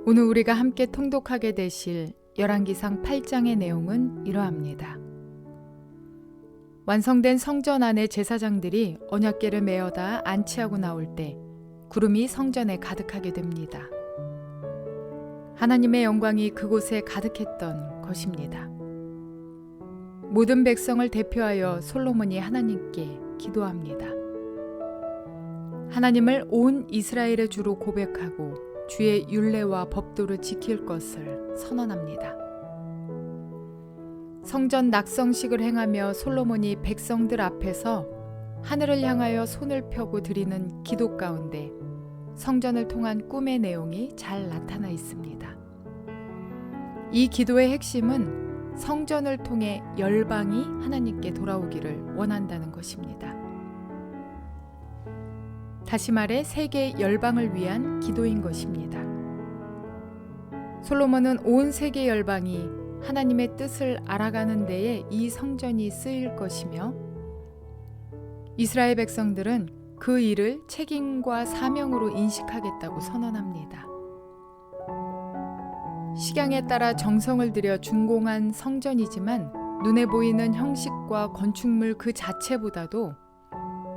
오늘 우리가 함께 통독하게 되실 열왕기상 8장의 내용은 이러합니다. 완성된 성전 안에 제사장들이 언약궤를 메어다 안치하고 나올 때 구름이 성전에 가득하게 됩니다. 하나님의 영광이 그곳에 가득했던 것입니다. 모든 백성을 대표하여 솔로몬이 하나님께 기도합니다. 하나님을 온 이스라엘의 주로 고백하고 주의 율례와 법도를 지킬 것을 선언합니다. 성전 낙성식을 행하며 솔로몬이 백성들 앞에서 하늘을 향하여 손을 펴고 드리는 기도 가운데 성전을 통한 꿈의 내용이 잘 나타나 있습니다. 이 기도의 핵심은 성전을 통해 열방이 하나님께 돌아오기를 원한다는 것입니다. 다시 말해 세계 열방을 위한 기도인 것입니다. 솔로몬은 온 세계 열방이 하나님의 뜻을 알아가는 데에 이 성전이 쓰일 것이며 이스라엘 백성들은 그 일을 책임과 사명으로 인식하겠다고 선언합니다. 식양에 따라 정성을 들여 준공한 성전이지만 눈에 보이는 형식과 건축물 그 자체보다도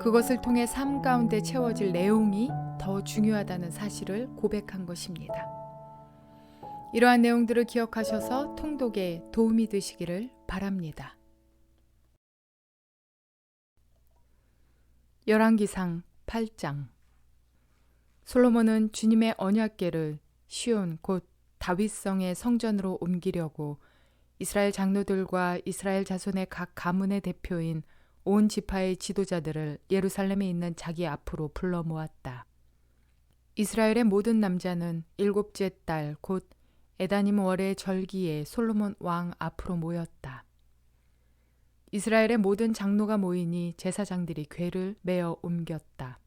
그것을 통해 삶 가운데 채워질 내용이 더 중요하다는 사실을 고백한 것입니다. 이러한 내용들을 기억하셔서 통독에 도움이 되시기를 바랍니다. 열왕기상 8장. 솔로몬은 주님의 언약궤를 시온 곧 다윗성의 성전으로 옮기려고 이스라엘 장로들과 이스라엘 자손의 각 가문의 대표인 온 지파의 지도자들을 예루살렘에 있는 자기 앞으로 불러 모았다. 이스라엘의 모든 남자는 일곱째 달 곧 에다님 월의 절기에 솔로몬 왕 앞으로 모였다. 이스라엘의 모든 장로가 모이니 제사장들이 궤를 메어 옮겼다.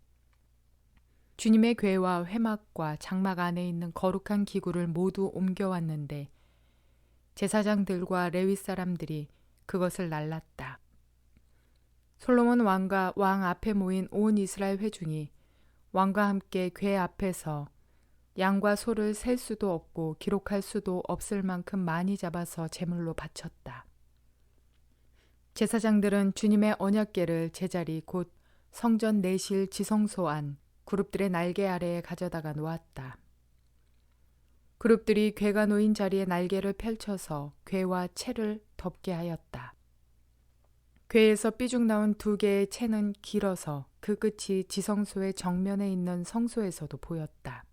주님의 궤와 회막과 장막 안에 있는 거룩한 기구를 모두 옮겨왔는데 제사장들과 레위 사람들이 그것을 날랐다. 솔로몬 왕과 왕 앞에 모인 온 이스라엘 회중이 왕과 함께 궤 앞에서 양과 소를 셀 수도 없고 기록할 수도 없을 만큼 많이 잡아서 제물로 바쳤다. 제사장들은 주님의 언약궤를 제자리 곧 성전 내실 지성소 안 그룹들의 날개 아래에 가져다가 놓았다. 그룹들이 궤가 놓인 자리에 날개를 펼쳐서 궤와 채를 덮게 하였다. 궤에서 삐죽 나온 두 개의 채는 길어서 그 끝이 지성소의 정면에 있는 성소에서도 보였다.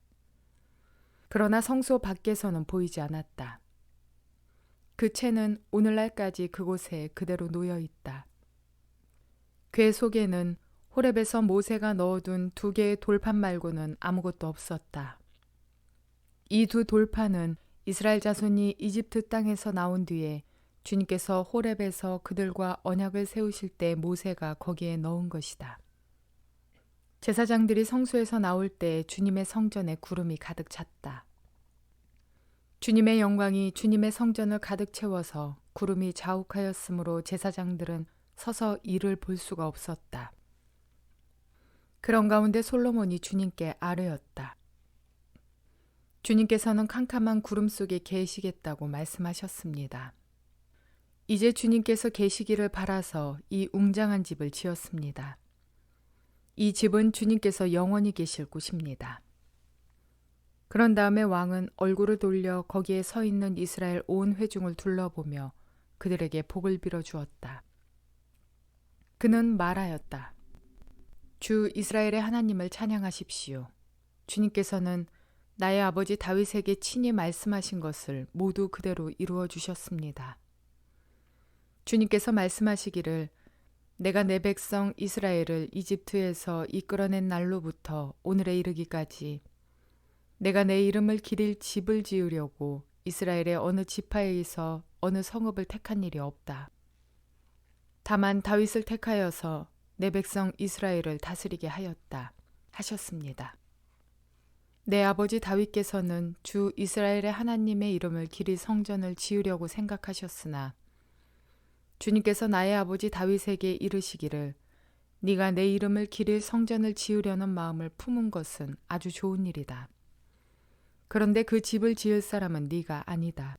그러나 성소 밖에서는 보이지 않았다. 그 채는 오늘날까지 그곳에 그대로 놓여 있다. 궤 속에는 호렙에서 모세가 넣어둔 두 개의 돌판 말고는 아무것도 없었다. 이 두 돌판은 이스라엘 자손이 이집트 땅에서 나온 뒤에 주님께서 호렙에서 그들과 언약을 세우실 때 모세가 거기에 넣은 것이다. 제사장들이 성소에서 나올 때 주님의 성전에 구름이 가득 찼다. 주님의 영광이 주님의 성전을 가득 채워서 구름이 자욱하였으므로 제사장들은 서서 이를 볼 수가 없었다. 그런 가운데 솔로몬이 주님께 아뢰었다. 주님께서는 캄캄한 구름 속에 계시겠다고 말씀하셨습니다. 이제 주님께서 계시기를 바라서 이 웅장한 집을 지었습니다. 이 집은 주님께서 영원히 계실 곳입니다. 그런 다음에 왕은 얼굴을 돌려 거기에 서 있는 이스라엘 온 회중을 둘러보며 그들에게 복을 빌어 주었다. 그는 말하였다. 주 이스라엘의 하나님을 찬양하십시오. 주님께서는 나의 아버지 다윗에게 친히 말씀하신 것을 모두 그대로 이루어 주셨습니다. 주님께서 말씀하시기를 내가 내 백성 이스라엘을 이집트에서 이끌어낸 날로부터 오늘에 이르기까지 내가 내 이름을 기릴 집을 지으려고 이스라엘의 어느 지파에서 어느 성읍을 택한 일이 없다. 다만 다윗을 택하여서 내 백성 이스라엘을 다스리게 하였다 하셨습니다. 내 아버지 다윗께서는 주 이스라엘의 하나님의 이름을 기릴 성전을 지으려고 생각하셨으나 주님께서 나의 아버지 다윗에게 이르시기를 네가 내 이름을 기릴 성전을 지으려는 마음을 품은 것은 아주 좋은 일이다. 그런데 그 집을 지을 사람은 네가 아니다.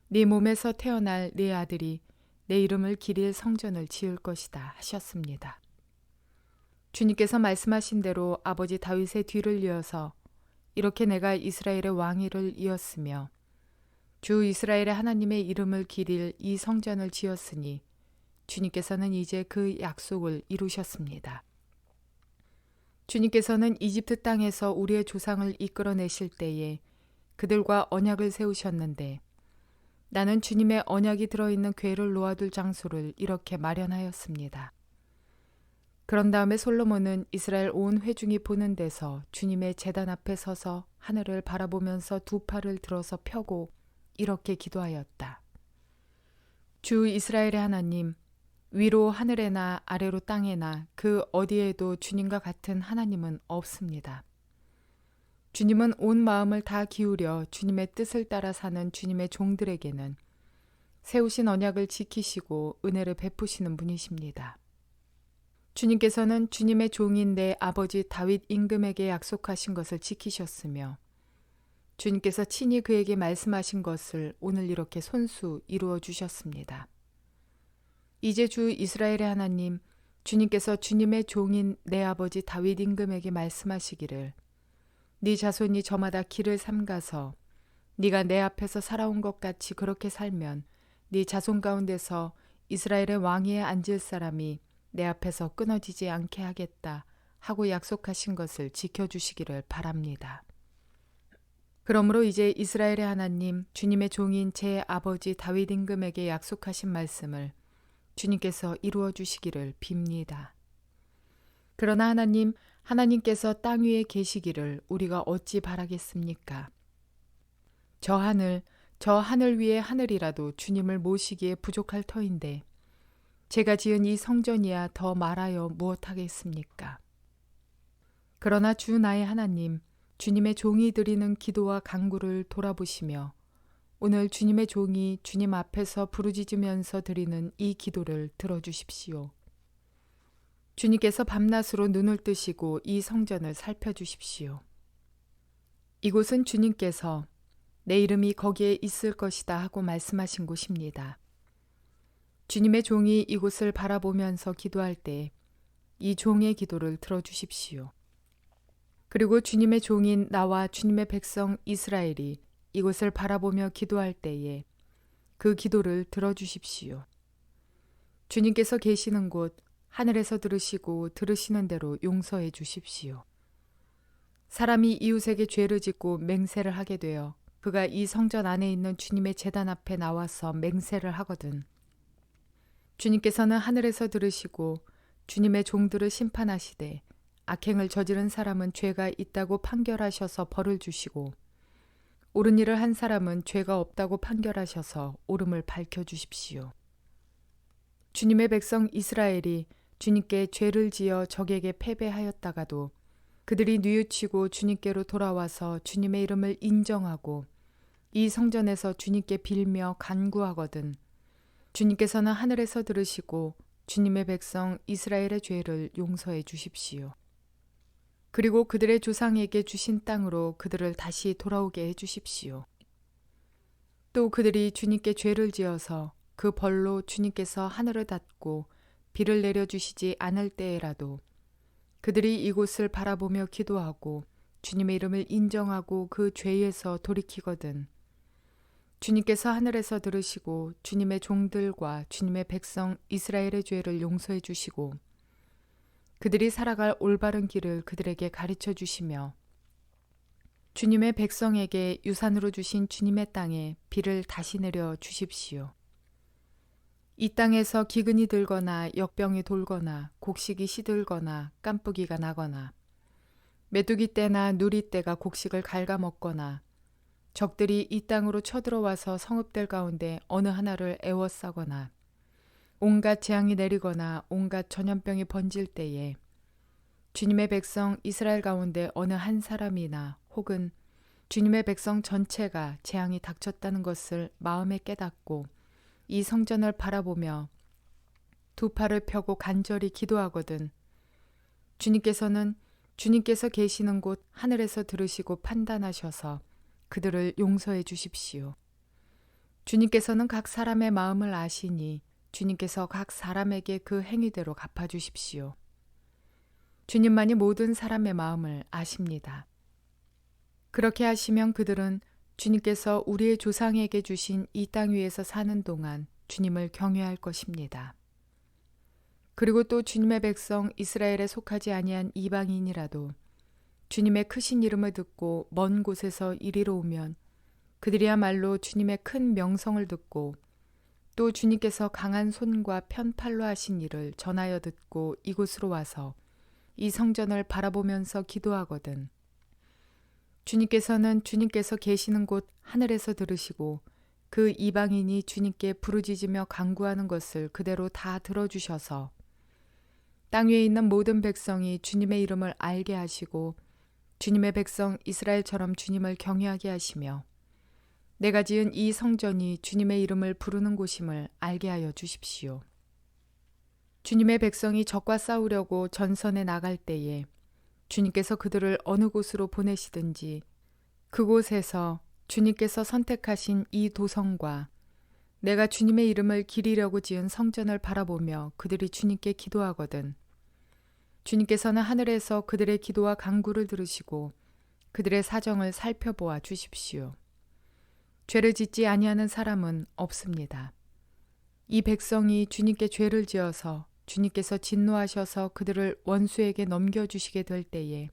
네 몸에서 태어날 네 아들이 내 이름을 기릴 성전을 지을 것이다 하셨습니다. 주님께서 말씀하신 대로 아버지 다윗의 뒤를 이어서 이렇게 내가 이스라엘의 왕위를 이었으며 주 이스라엘의 하나님의 이름을 기릴 이 성전을 지었으니 주님께서는 이제 그 약속을 이루셨습니다. 주님께서는 이집트 땅에서 우리의 조상을 이끌어내실 때에 그들과 언약을 세우셨는데 나는 주님의 언약이 들어있는 궤를 놓아둘 장소를 이렇게 마련하였습니다. 그런 다음에 솔로몬은 이스라엘 온 회중이 보는 데서 주님의 제단 앞에 서서 하늘을 바라보면서 두 팔을 들어서 펴고 이렇게 기도하였다. 주 이스라엘의 하나님, 위로 하늘에나 아래로 땅에나 그 어디에도 주님과 같은 하나님은 없습니다. 주님은 온 마음을 다 기울여 주님의 뜻을 따라 사는 주님의 종들에게는 세우신 언약을 지키시고 은혜를 베푸시는 분이십니다. 주님께서는 주님의 종인 내 아버지 다윗 임금에게 약속하신 것을 지키셨으며 주님께서 친히 그에게 말씀하신 것을 오늘 이렇게 손수 이루어 주셨습니다. 이제 주 이스라엘의 하나님, 주님께서 주님의 종인 내 아버지 다윗 임금에게 말씀하시기를 네 자손이 저마다 길을 삼가서 네가 내 앞에서 살아온 것 같이 그렇게 살면 네 자손 가운데서 이스라엘의 왕위에 앉을 사람이 내 앞에서 끊어지지 않게 하겠다 하고 약속하신 것을 지켜주시기를 바랍니다. 그러므로 이제 이스라엘의 하나님, 주님의 종인 제 아버지 다윗 임금에게 약속하신 말씀을 주님께서 이루어 주시기를 빕니다. 그러나 하나님께서 땅 위에 계시기를 우리가 어찌 바라겠습니까? 저 하늘 위의 하늘이라도 주님을 모시기에 부족할 터인데 제가 지은 이 성전이야 더 말하여 무엇하겠습니까? 그러나 주 나의 하나님, 주님의 종이 드리는 기도와 간구를 돌아보시며 오늘 주님의 종이 주님 앞에서 부르짖으면서 드리는 이 기도를 들어주십시오. 주님께서 밤낮으로 눈을 뜨시고 이 성전을 살펴주십시오. 이곳은 주님께서 내 이름이 거기에 있을 것이다 하고 말씀하신 곳입니다. 주님의 종이 이곳을 바라보면서 기도할 때 이 종의 기도를 들어주십시오. 그리고 주님의 종인 나와 주님의 백성 이스라엘이 이곳을 바라보며 기도할 때에 그 기도를 들어주십시오. 주님께서 계시는 곳 하늘에서 들으시고 들으시는 대로 용서해 주십시오. 사람이 이웃에게 죄를 짓고 맹세를 하게 되어 그가 이 성전 안에 있는 주님의 제단 앞에 나와서 맹세를 하거든 주님께서는 하늘에서 들으시고 주님의 종들을 심판하시되 악행을 저지른 사람은 죄가 있다고 판결하셔서 벌을 주시고 옳은 일을 한 사람은 죄가 없다고 판결하셔서 옳음을 밝혀주십시오. 주님의 백성 이스라엘이 주님께 죄를 지어 적에게 패배하였다가도 그들이 뉘우치고 주님께로 돌아와서 주님의 이름을 인정하고 이 성전에서 주님께 빌며 간구하거든 주님께서는 하늘에서 들으시고 주님의 백성 이스라엘의 죄를 용서해 주십시오. 그리고 그들의 조상에게 주신 땅으로 그들을 다시 돌아오게 해 주십시오. 또 그들이 주님께 죄를 지어서 그 벌로 주님께서 하늘을 닫고 비를 내려주시지 않을 때에라도 그들이 이곳을 바라보며 기도하고 주님의 이름을 인정하고 그 죄에서 돌이키거든 주님께서 하늘에서 들으시고 주님의 종들과 주님의 백성 이스라엘의 죄를 용서해 주시고 그들이 살아갈 올바른 길을 그들에게 가르쳐 주시며 주님의 백성에게 유산으로 주신 주님의 땅에 비를 다시 내려 주십시오. 이 땅에서 기근이 들거나 역병이 돌거나 곡식이 시들거나 깐뿌기가 나거나 메뚜기 떼나 누리 떼가 곡식을 갉아먹거나 적들이 이 땅으로 쳐들어와서 성읍들 가운데 어느 하나를 애워싸거나 온갖 재앙이 내리거나 온갖 전염병이 번질 때에 주님의 백성 이스라엘 가운데 어느 한 사람이나 혹은 주님의 백성 전체가 재앙이 닥쳤다는 것을 마음에 깨닫고 이 성전을 바라보며 두 팔을 펴고 간절히 기도하거든 주님께서는 주님께서 계시는 곳 하늘에서 들으시고 판단하셔서 그들을 용서해 주십시오. 주님께서는 각 사람의 마음을 아시니 주님께서 각 사람에게 그 행위대로 갚아주십시오. 주님만이 모든 사람의 마음을 아십니다. 그렇게 하시면 그들은 주님께서 우리의 조상에게 주신 이 땅 위에서 사는 동안 주님을 경외할 것입니다. 그리고 또 주님의 백성 이스라엘에 속하지 아니한 이방인이라도 주님의 크신 이름을 듣고 먼 곳에서 이리로 오면 그들이야말로 주님의 큰 명성을 듣고 또 주님께서 강한 손과 편팔로 하신 일을 전하여 듣고 이곳으로 와서 이 성전을 바라보면서 기도하거든. 주님께서는 주님께서 계시는 곳 하늘에서 들으시고 그 이방인이 주님께 부르짖으며 간구하는 것을 그대로 다 들어주셔서 땅 위에 있는 모든 백성이 주님의 이름을 알게 하시고 주님의 백성 이스라엘처럼 주님을 경외하게 하시며 내가 지은 이 성전이 주님의 이름을 부르는 곳임을 알게 하여 주십시오. 주님의 백성이 적과 싸우려고 전선에 나갈 때에 주님께서 그들을 어느 곳으로 보내시든지 그곳에서 주님께서 선택하신 이 도성과 내가 주님의 이름을 기리려고 지은 성전을 바라보며 그들이 주님께 기도하거든. 주님께서는 하늘에서 그들의 기도와 간구를 들으시고 그들의 사정을 살펴보아 주십시오. 죄를 짓지 아니하는 사람은 없습니다. 이 백성이 주님께 죄를 지어서 주님께서 진노하셔서 그들을 원수에게 넘겨주시게 될 때에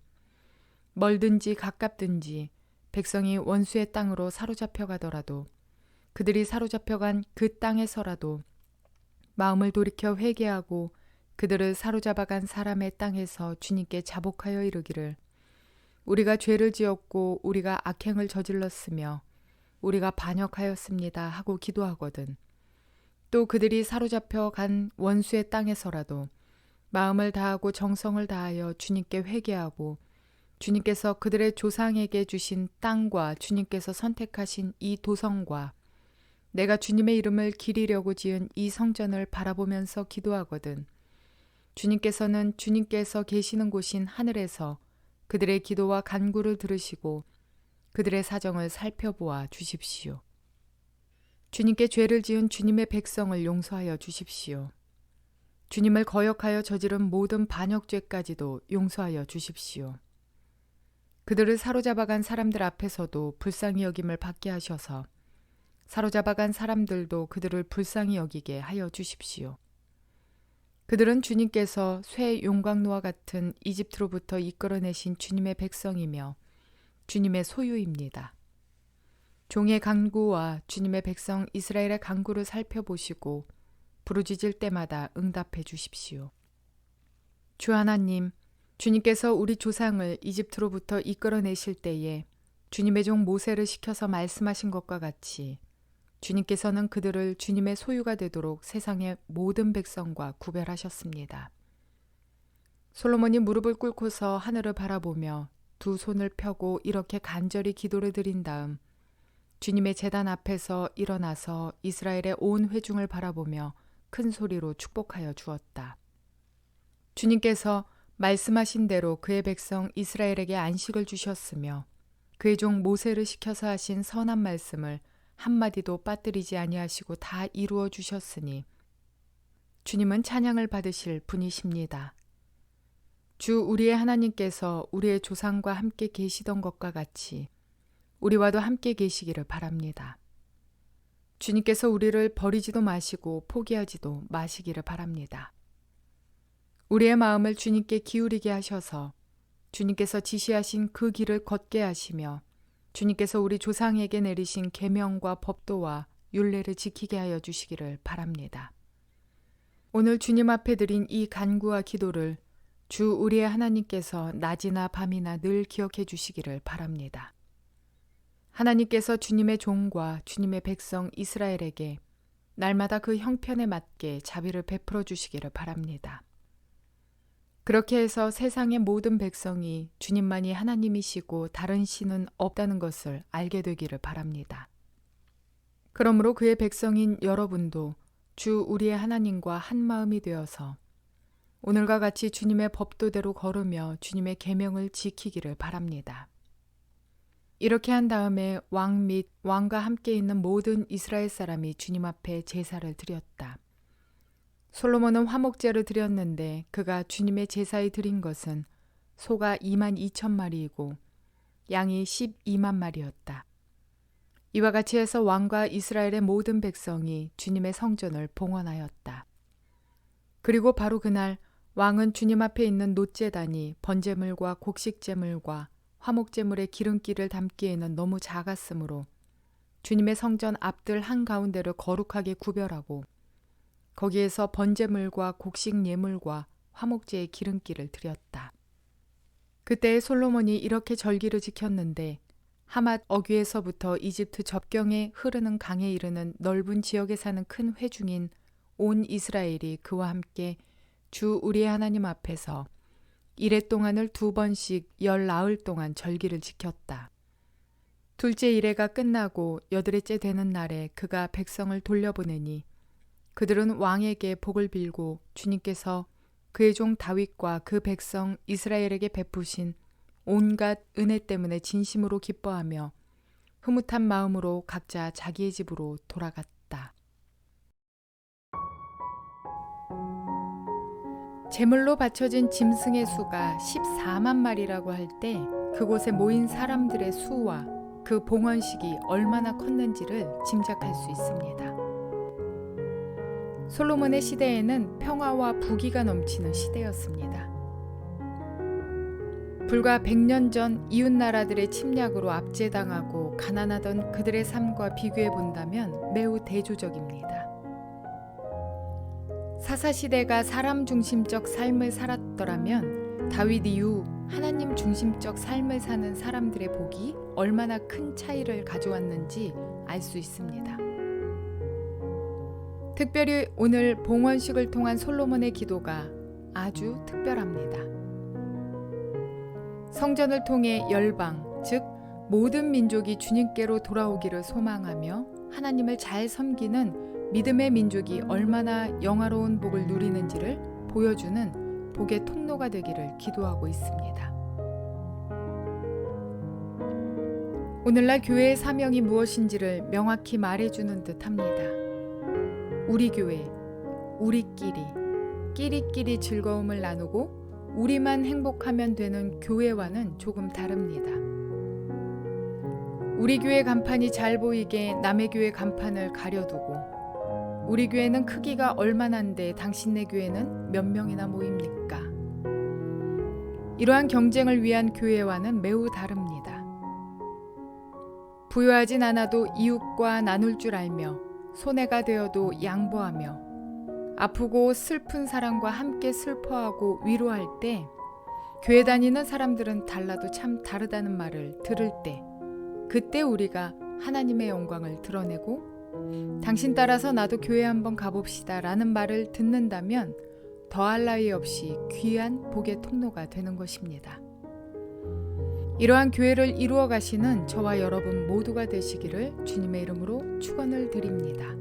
멀든지 가깝든지 백성이 원수의 땅으로 사로잡혀 가더라도 그들이 사로잡혀간 그 땅에서라도 마음을 돌이켜 회개하고 그들을 사로잡아간 사람의 땅에서 주님께 자복하여 이르기를 우리가 죄를 지었고 우리가 악행을 저질렀으며 우리가 반역하였습니다 하고 기도하거든. 또 그들이 사로잡혀 간 원수의 땅에서라도 마음을 다하고 정성을 다하여 주님께 회개하고 주님께서 그들의 조상에게 주신 땅과 주님께서 선택하신 이 도성과 내가 주님의 이름을 기리려고 지은 이 성전을 바라보면서 기도하거든. 주님께서는 주님께서 계시는 곳인 하늘에서 그들의 기도와 간구를 들으시고 그들의 사정을 살펴보아 주십시오. 주님께 죄를 지은 주님의 백성을 용서하여 주십시오. 주님을 거역하여 저지른 모든 반역죄까지도 용서하여 주십시오. 그들을 사로잡아간 사람들 앞에서도 불쌍히 여김을 받게 하셔서 사로잡아간 사람들도 그들을 불쌍히 여기게 하여 주십시오. 그들은 주님께서 쇠 용광로와 같은 이집트로부터 이끌어내신 주님의 백성이며 주님의 소유입니다. 종의 간구와 주님의 백성 이스라엘의 간구를 살펴보시고 부르짖을 때마다 응답해 주십시오. 주 하나님, 주님께서 우리 조상을 이집트로부터 이끌어내실 때에 주님의 종 모세를 시켜서 말씀하신 것과 같이 주님께서는 그들을 주님의 소유가 되도록 세상의 모든 백성과 구별하셨습니다. 솔로몬이 무릎을 꿇고서 하늘을 바라보며 두 손을 펴고 이렇게 간절히 기도를 드린 다음 주님의 제단 앞에서 일어나서 이스라엘의 온 회중을 바라보며 큰 소리로 축복하여 주었다. 주님께서 말씀하신 대로 그의 백성 이스라엘에게 안식을 주셨으며 그의 종 모세를 시켜서 하신 선한 말씀을 한마디도 빠뜨리지 아니하시고 다 이루어 주셨으니 주님은 찬양을 받으실 분이십니다. 주 우리의 하나님께서 우리의 조상과 함께 계시던 것과 같이 우리와도 함께 계시기를 바랍니다. 주님께서 우리를 버리지도 마시고 포기하지도 마시기를 바랍니다. 우리의 마음을 주님께 기울이게 하셔서 주님께서 지시하신 그 길을 걷게 하시며 주님께서 우리 조상에게 내리신 계명과 법도와 율례를 지키게 하여 주시기를 바랍니다. 오늘 주님 앞에 드린 이 간구와 기도를 주 우리의 하나님께서 낮이나 밤이나 늘 기억해 주시기를 바랍니다. 하나님께서 주님의 종과 주님의 백성 이스라엘에게 날마다 그 형편에 맞게 자비를 베풀어 주시기를 바랍니다. 그렇게 해서 세상의 모든 백성이 주님만이 하나님이시고 다른 신은 없다는 것을 알게 되기를 바랍니다. 그러므로 그의 백성인 여러분도 주 우리의 하나님과 한 마음이 되어서 오늘과 같이 주님의 법도대로 걸으며 주님의 계명을 지키기를 바랍니다. 이렇게 한 다음에 왕 및 왕과 함께 있는 모든 이스라엘 사람이 주님 앞에 제사를 드렸다. 솔로몬은 화목제를 드렸는데 그가 주님의 제사에 드린 것은 소가 22,000마리이고 양이 12만 마리였다. 이와 같이 해서 왕과 이스라엘의 모든 백성이 주님의 성전을 봉헌하였다. 그리고 바로 그날 왕은 주님 앞에 있는 놋제단이 번제물과 곡식제물과 화목제물의 기름기를 담기에는 너무 작았으므로 주님의 성전 앞들 한가운데를 거룩하게 구별하고 거기에서 번제물과 곡식 예물과 화목제의 기름기를 드렸다. 그때 솔로몬이 이렇게 절기를 지켰는데 하맛 어귀에서부터 이집트 접경에 흐르는 강에 이르는 넓은 지역에 사는 큰 회중인 온 이스라엘이 그와 함께 주 우리의 하나님 앞에서 이레 동안을 2번씩 열 나흘 동안 절기를 지켰다. 둘째 이레가 끝나고 여드레째 되는 날에 그가 백성을 돌려보내니 그들은 왕에게 복을 빌고 주님께서 그의 종 다윗과 그 백성 이스라엘에게 베푸신 온갖 은혜 때문에 진심으로 기뻐하며 흐뭇한 마음으로 각자 자기의 집으로 돌아갔다. 제물로 바쳐진 짐승의 수가 14만 마리라고 할 때 그곳에 모인 사람들의 수와 그 봉헌식이 얼마나 컸는지를 짐작할 수 있습니다. 솔로몬의 시대에는 평화와 부귀가 넘치는 시대였습니다. 불과 100년 전 이웃 나라들의 침략으로 압제당하고 가난하던 그들의 삶과 비교해 본다면 매우 대조적입니다. 사사시대가 사람 중심적 삶을 살았더라면 다윗 이후 하나님 중심적 삶을 사는 사람들의 복이 얼마나 큰 차이를 가져왔는지 알 수 있습니다. 특별히 오늘 봉헌식을 통한 솔로몬의 기도가 아주 특별합니다. 성전을 통해 열방, 즉 모든 민족이 주님께로 돌아오기를 소망하며 하나님을 잘 섬기는 믿음의 민족이 얼마나 영화로운 복을 누리는지를 보여주는 복의 통로가 되기를 기도하고 있습니다. 오늘날 교회의 사명이 무엇인지를 명확히 말해주는 듯합니다. 우리 교회, 우리끼리, 끼리끼리 즐거움을 나누고 우리만 행복하면 되는 교회와는 조금 다릅니다. 우리 교회 간판이 잘 보이게 남의 교회 간판을 가려두고 우리 교회는 크기가 얼마나인데 당신네 교회는 몇 명이나 모입니까? 이러한 경쟁을 위한 교회와는 매우 다릅니다. 부유하진 않아도 이웃과 나눌 줄 알며 손해가 되어도 양보하며 아프고 슬픈 사람과 함께 슬퍼하고 위로할 때 교회 다니는 사람들은 달라도 참 다르다는 말을 들을 때 그때 우리가 하나님의 영광을 드러내고 당신 따라서 나도 교회 한번 가봅시다 라는 말을 듣는다면 더할 나위 없이 귀한 복의 통로가 되는 것입니다. 이러한 교회를 이루어 가시는 저와 여러분 모두가 되시기를 주님의 이름으로 축원을 드립니다.